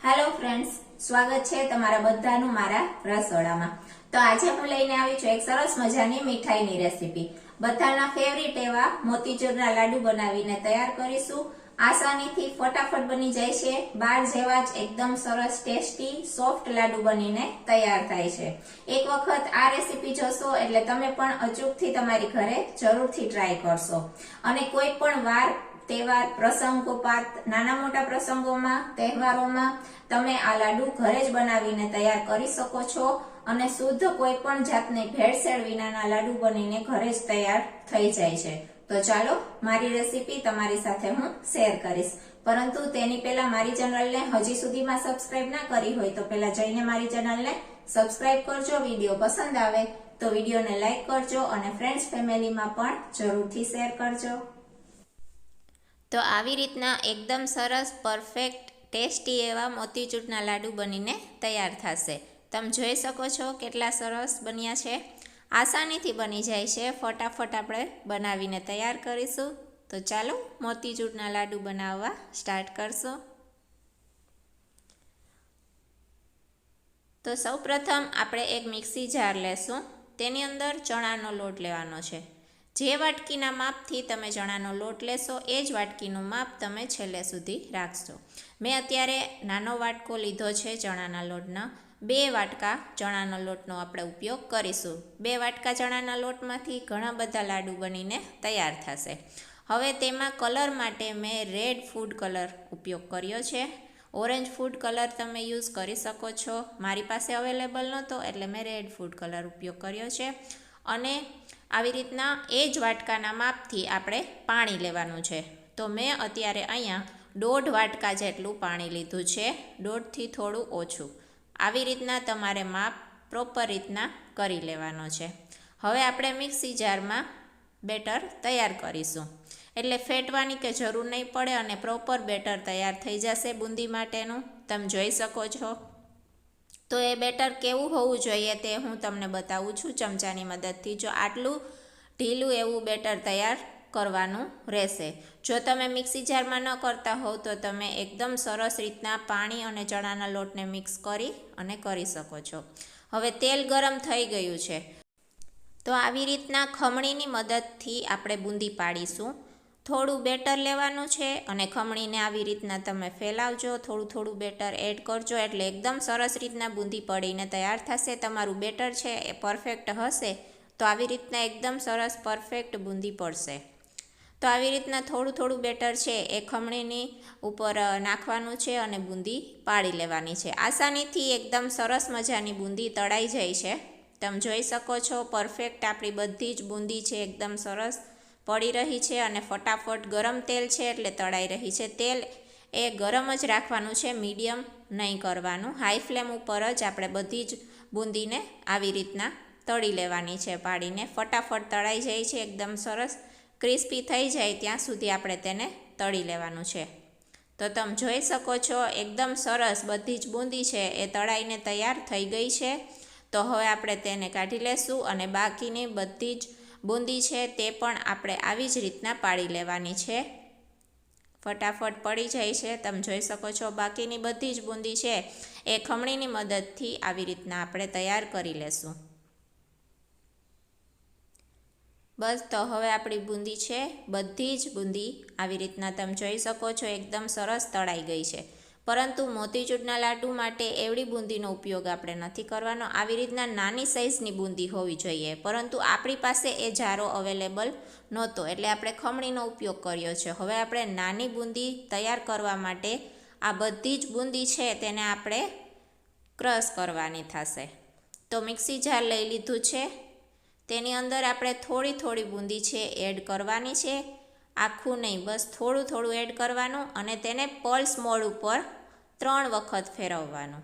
Hello friends, સ્વાગત છે તમારા બધાનું મારા રસોડામાં। તો આજે હું લઈને આવી છું એક સરસ મજાની મીઠાઈની રેસીપી। બધાના ફેવરિટ એવા મોતીચૂરના લાડુ બનાવીને તૈયાર કરીશું। આસાનીથી ફટાફટ બની જાય છે। બાર જેવા જ એકદમ સરસ ટેસ્ટી સોફ્ટ લાડુ બનીને તૈયાર થાય છે। એક વખત આ રેસીપી જોશો એટલે તમે પણ અચૂકથી તમારી ઘરે જરૂરથી ટ્રાય કરશો। અને કોઈ પણ વાર તહેવાર પ્રસંગોપાત નાના મોટા પ્રસંગોમાં તહેવારોમાં તમે આ લાડુ ઘરે જ બનાવીને તૈયાર કરી શકો છો અને શુદ્ધ કોઈ પણ જાતની ભેળસેળ વિનાના લાડુ બનીને ઘરે જ તૈયાર થઈ જાય છે। તો ચાલો મારી રેસીપી તમારી સાથે હું શેર કરીશ, પરંતુ તેની પહેલા મારી ચેનલને હજી સુધીમાં સબસ્ક્રાઇબ ના કરી હોય તો પહેલા જઈને મારી ચેનલને સબસ્ક્રાઇબ કરજો। વિડીયો પસંદ આવે તો વિડીયોને લાઈક કરજો અને ફ્રેન્ડ્સ ફેમિલીમાં પણ જરૂરથી શેર કરજો। તો આવી રીતના એકદમ સરસ પરફેક્ટ ટેસ્ટી એવા મોતીચૂરના લાડુ બનીને તૈયાર થશે। તમે જોઈ શકો છો કેટલા સરસ બન્યા છે। આસાનીથી બની જાય છે, ફટાફટ આપણે બનાવીને તૈયાર કરીશું। તો ચાલો મોતીચૂરના લાડુ બનાવવા સ્ટાર્ટ કરશું। તો સૌપ્રથમ આપણે એક મિક્સી જાર લેશું। તેની અંદર ચણાનો લોટ લેવાનો છે। જે વાટકીના માપથી તમે ચણાનો લોટ લેશો એ જ વાટકીનું માપ તમે છેલ્લે સુધી રાખશો। મેં અત્યારે નાનો વાટકો લીધો છે ચણાના લોટનો। 2 વાટકા ચણાના લોટનો આપણે ઉપયોગ કરીશું। 2 વાટકા ચણાના લોટમાંથી ઘણા બધા લાડુ બનીને તૈયાર થશે। હવે તેમાં કલર માટે મેં રેડ ફૂડ કલર ઉપયોગ કર્યો છે। ઓરેન્જ ફૂડ કલર તમે યુઝ કરી શકો છો। મારી પાસે અવેલેબલ નહોતો એટલે મેં રેડ ફૂડ કલર ઉપયોગ કર્યો છે। અને આવી રીતના એ જ વાટકાના માપથી આપણે પાણી લેવાનું છે। તો મેં અત્યારે અહીંયા 1.5 વાટકા જેટલું પાણી લીધું છે, 1.5થી થોડું ઓછું। આવી રીતના તમારે માપ પ્રોપર રીતના કરી લેવાનો છે। હવે આપણે મિક્સી જારમાં બેટર તૈયાર કરીશું, એટલે ફેટવાની કે જરૂર નહીં પડે અને પ્રોપર બેટર તૈયાર થઈ જશે બુંદી માટેનું। તમે જોઈ શકો છો। તો એ બેટર કેવું હોવું જોઈએ તે હું તમને બતાવું છું ચમચાની મદદથી। જો આટલું ઢીલું એવું બેટર તૈયાર કરવાનું રહેશે। જો તમે મિક્સી જારમાં ન કરતા હોવ તો તમે એકદમ સરસ રીતના પાણી અને ચણાના લોટને મિક્સ કરી અને કરી શકો છો। હવે તેલ ગરમ થઈ ગયું છે, તો આવી રીતના ખમણીની મદદથી આપણે બુંદી પાડીશું। થોડું બેટર લેવાનું છે અને ખમણીને આવી રીતના તમે ફેલાવજો, થોડું થોડું બેટર એડ કરજો એટલે એકદમ સરસ રીતના બુંદી પડીને તૈયાર થશે। તમારું બેટર છે એ પરફેક્ટ હશે તો આવી રીતના એકદમ સરસ પરફેક્ટ બુંદી પડશે। તો આવી રીતના થોડું થોડું બેટર છે એ ખમણીની ઉપર નાખવાનું છે અને બુંદી પાડી લેવાની છે। આસાનીથી એકદમ સરસ મજાની બુંદી તળાઈ જાય છે। તમે જોઈ શકો છો પરફેક્ટ આપણી બધી જ બુંદી છે એકદમ સરસ પડી રહી છે અને ફટાફટ ગરમ તેલ છે એટલે તળાઈ રહી છે। તેલ એ ગરમ જ રાખવાનું છે, મીડિયમ નહીં કરવાનું। હાઈ ફ્લેમ ઉપર જ આપણે બધી જ બુંદીને આવી રીતના તળી લેવાની છે પાડીને। ફટાફટ તળાઈ જાય છે, એકદમ સરસ ક્રિસ્પી થઈ જાય ત્યાં સુધી આપણે તેને તળી લેવાનું છે। તો તમે જોઈ શકો છો એકદમ સરસ બધી જ બુંદી છે એ તળાઈને તૈયાર થઈ ગઈ છે। તો હવે આપણે તેને કાઢી લેશું અને બાકીની બધી જ બુંદી છે તે પણ આપણે આવી જ રીતના પાડી લેવાની છે। ફટાફટ પડી જાય છે, તમે જોઈ શકો છો। બાકીની બધી જ બુંદી છે એ ખમણીની મદદથી આવી રીતના આપણે તૈયાર કરી લેશું। બસ, તો હવે આપણી બુંદી છે બધી જ બુંદી આવી રીતના તમે જોઈ શકો છો એકદમ સરસ તળાઈ ગઈ છે। પરંતુ મોતીચૂરના લાડુ માટે એવડી બુંદીનો ઉપયોગ આપણે નથી કરવાનો। આવી રીતના નાની સાઇઝની બુંદી હોવી જોઈએ, પરંતુ આપણી પાસે એ જારો અવેલેબલ નહોતો એટલે આપણે ખમણીનો ઉપયોગ કર્યો છે। હવે આપણે નાની બુંદી તૈયાર કરવા માટે આ બધી જ બુંદી છે તેને આપણે ક્રશ કરવાની થશે। તો મિક્સી જાર લઈ લીધું છે, તેની અંદર આપણે થોડી થોડી બુંદી છે એડ કરવાની છે। આખું નહીં, બસ થોડું થોડું એડ કરવાનું અને તેને પલ્સ મોડ ઉપર 3 વખત ફેરવવાનું।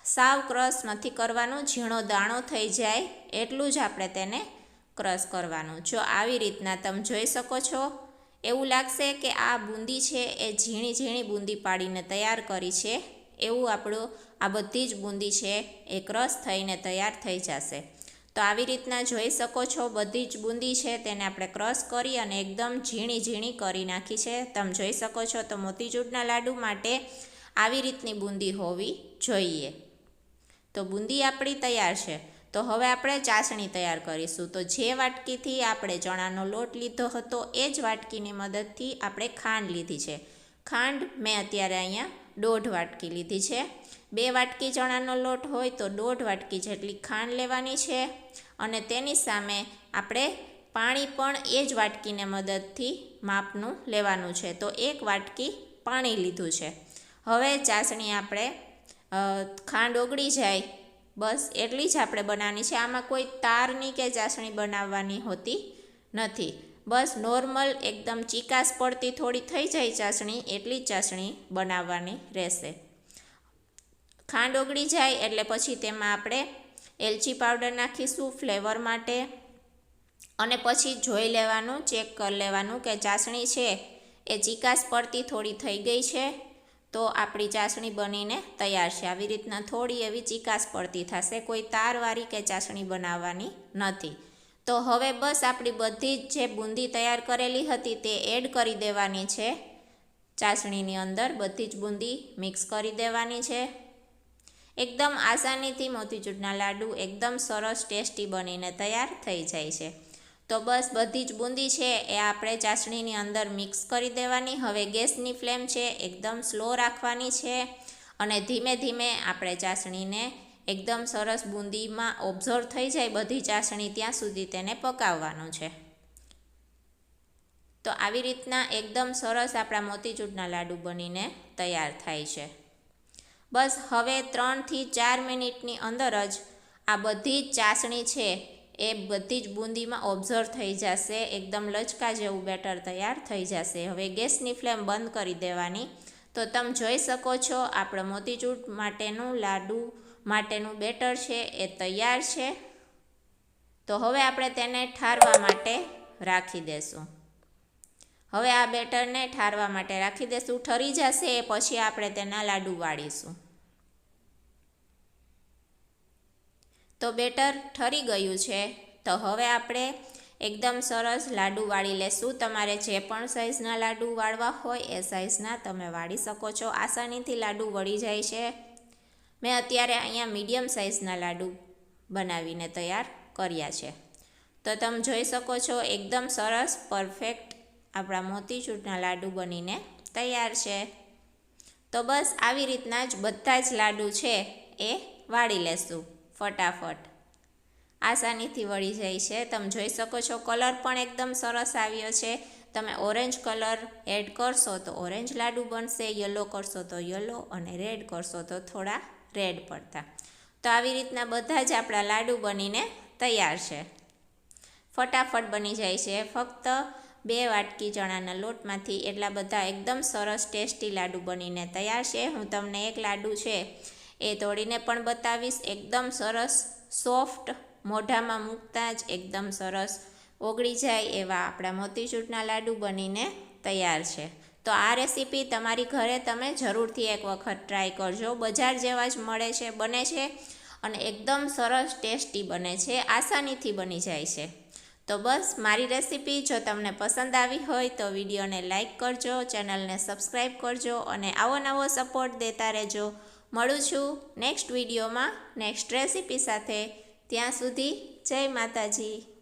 સાવ ક્રશ નથી કરવાનું, ઝીણો દાણો થઈ જાય એટલું જ આપણે તેને ક્રશ કરવાનું। જો આવી રીતના તમે જોઈ શકો છો, એવું લાગશે કે આ બુંદી છે એ ઝીણી ઝીણી બુંદી પાડીને તૈયાર કરી છે એવું આપણું આ બધી જ બુંદી છે એ ક્રશ થઈને તૈયાર થઈ જશે। તો આવી રીતના જોઈ શકો છો બધી જ બુંદી છે તેને આપણે ક્રશ કરી અને એકદમ ઝીણી ઝીણી કરી નાખી છે। તમે જોઈ શકો છો। તો મોતીચૂરના લાડુ માટે આવી રીતની બૂંદી હોવી જોઈએ. તો બૂંદી આપણી તૈયાર છે. તો હવે આપણે ચાસણી તૈયાર કરીશું. તો જે વાટકીથી આપણે ચણાનો લોટ લીધો હતો એ જ વાટકીની મદદથી આપણે ખાંડ લીધી છે. ખાંડ મેં અત્યારે અહીંયા 1.5 વાટકી લીધી છે. 2 વાટકી ચણાનો લોટ હોય તો 1.5 વાટકી જેટલી ખાંડ લેવાની છે અને તેની સામે આપણે પાણી પણ એ જ વાટકીને મદદથી માપનું લેવાનું છે. તો 1 વાટકી પાણી લીધું છે. હવે ચાસણી આપણે ખાંડ ઓગળી જાય બસ એટલી જ આપણે બનાવવાની છે. આમાં કોઈ તારની કે ચાસણી બનાવવાની હોતી નથી. બસ નોર્મલ એકદમ ચીકાશ પડતી થોડી થઈ જાય ચાસણી એટલી જ ચાસણી બનાવવાની રહેશે. ખાંડ ઓગળી જાય એટલે પછી તેમાં આપણે એલચી પાવડર નાખીશું ફ્લેવર માટે અને પછી જોઈ લેવાનું, ચેક કરી લેવાનું કે ચાસણી છે એ ચીકાશ પડતી થોડી થઈ ગઈ છે તો આપણી ચાસણી બનીને તૈયાર છે. આવી રીતના થોડી એવી ચીકાશ પડતી થશે. કોઈ તારવાળી કે ચાસણી બનાવવાની નથી. તો હવે બસ આપણી બધી જ જે બૂંદી તૈયાર કરેલી હતી તે એડ કરી દેવાની છે ચાસણીની અંદર. બધી જ બૂંદી મિક્સ કરી દેવાની છે. એકદમ આસાનીથી મોતીચૂરના લાડુ એકદમ સરસ ટેસ્ટી બનીને તૈયાર થઈ જાય છે. તો બસ બધી જ બૂંદી છે એ આપણે ચાસણીની અંદર મિક્સ કરી દેવાની. હવે ગેસની ફ્લેમ છે એકદમ સ્લો રાખવાની છે અને ધીમે ધીમે આપણે ચાસણીને એકદમ સરસ બૂંદીમાં ઓબ્ઝર્વ થઈ જાય બધી ચાસણી ત્યાં સુધી તેને પકાવવાનું છે. તો આવી રીતના એકદમ સરસ આપણા મોતીચૂરના લાડુ બનીને તૈયાર થાય છે. બસ હવે 3 થી 4 મિનિટની અંદર જ આ બધી જ ચાસણી છે એ બધી જ બૂંદીમાં ઓબ્ઝર્વ થઈ જશે. એકદમ લચકા જેવું બેટર તૈયાર થઈ જશે. હવે ગેસની ફ્લેમ બંધ કરી દેવાની. તો તમે જોઈ શકો છો આપણે મોતીચૂર માટેનું લાડુ માટેનું બેટર છે એ તૈયાર છે. તો હવે આપણે તેને ઠારવા માટે રાખી દેશું. હવે આ બેટરને ઠારવા માટે રાખી દેશું. ઠરી જશે એ પછી આપણે તેના લાડુ વાળીશું. તો બેટર ઠરી ગયું છે. તો હવે આપણે એકદમ સરસ લાડુ વાળી લેશું. તમારે જે પણ સાઇઝના લાડુ વાળવા હોય એ સાઇઝના તમે વાળી શકો છો. આસાનીથી લાડુ વળી જાય છે. મેં અત્યારે અહીંયા મીડિયમ સાઇઝના લાડુ બનાવીને તૈયાર કર્યા છે. તો તમે જોઈ શકો છો એકદમ સરસ પરફેક્ટ આપણા મોતીચૂરના લાડુ બનીને તૈયાર છે. તો બસ આવી રીતના જ બધા જ લાડુ છે એ વાળી લેશું ફટાફટ. આસાનીથી વળી જાય છે. તમે જોઈ શકો છો કલર પણ એકદમ સરસ આવ્યો છે. તમે ઓરેન્જ કલર એડ કરશો તો ઓરેન્જ લાડુ બનશે, યલો કરશો તો યલો અને રેડ કરશો તો થોડા રેડ પડતા. તો આવી રીતના બધા જ આપણા લાડુ બનીને તૈયાર છે. ફટાફટ બની જાય છે. ફક્ત 2 વાટકી ચણાના લોટમાંથી એટલા બધા એકદમ સરસ ટેસ્ટી લાડુ બનીને તૈયાર છે. હું તમને એક લાડુ છે એ તોડીને પણ બતાવીશ. એકદમ સરસ સોફ્ટ, મોઢામાં મૂકતા જ એકદમ સરસ ઓગળી જાય એવા આપણા મોતીચૂરના લાડુ બનીને તૈયાર છે. તો આ રેસીપી તમારી ઘરે તમે જરૂરથી એક વખત ટ્રાય કરજો. બજાર જેવા જ મળે છે, બને છે અને એકદમ સરસ ટેસ્ટી બને છે. આસાનીથી બની જાય છે. તો બસ મારી રેસીપી જો તમને પસંદ આવી હોય તો વિડીયોને લાઇક કરજો, ચેનલને સબસ્ક્રાઈબ કરજો અને આવો નવો સપોર્ટ દેતા રહેજો. મળું છું નેક્સ્ટ વિડીયોમાં નેક્સ્ટ રેસીપી સાથે. ત્યાં સુધી જય માતાજી.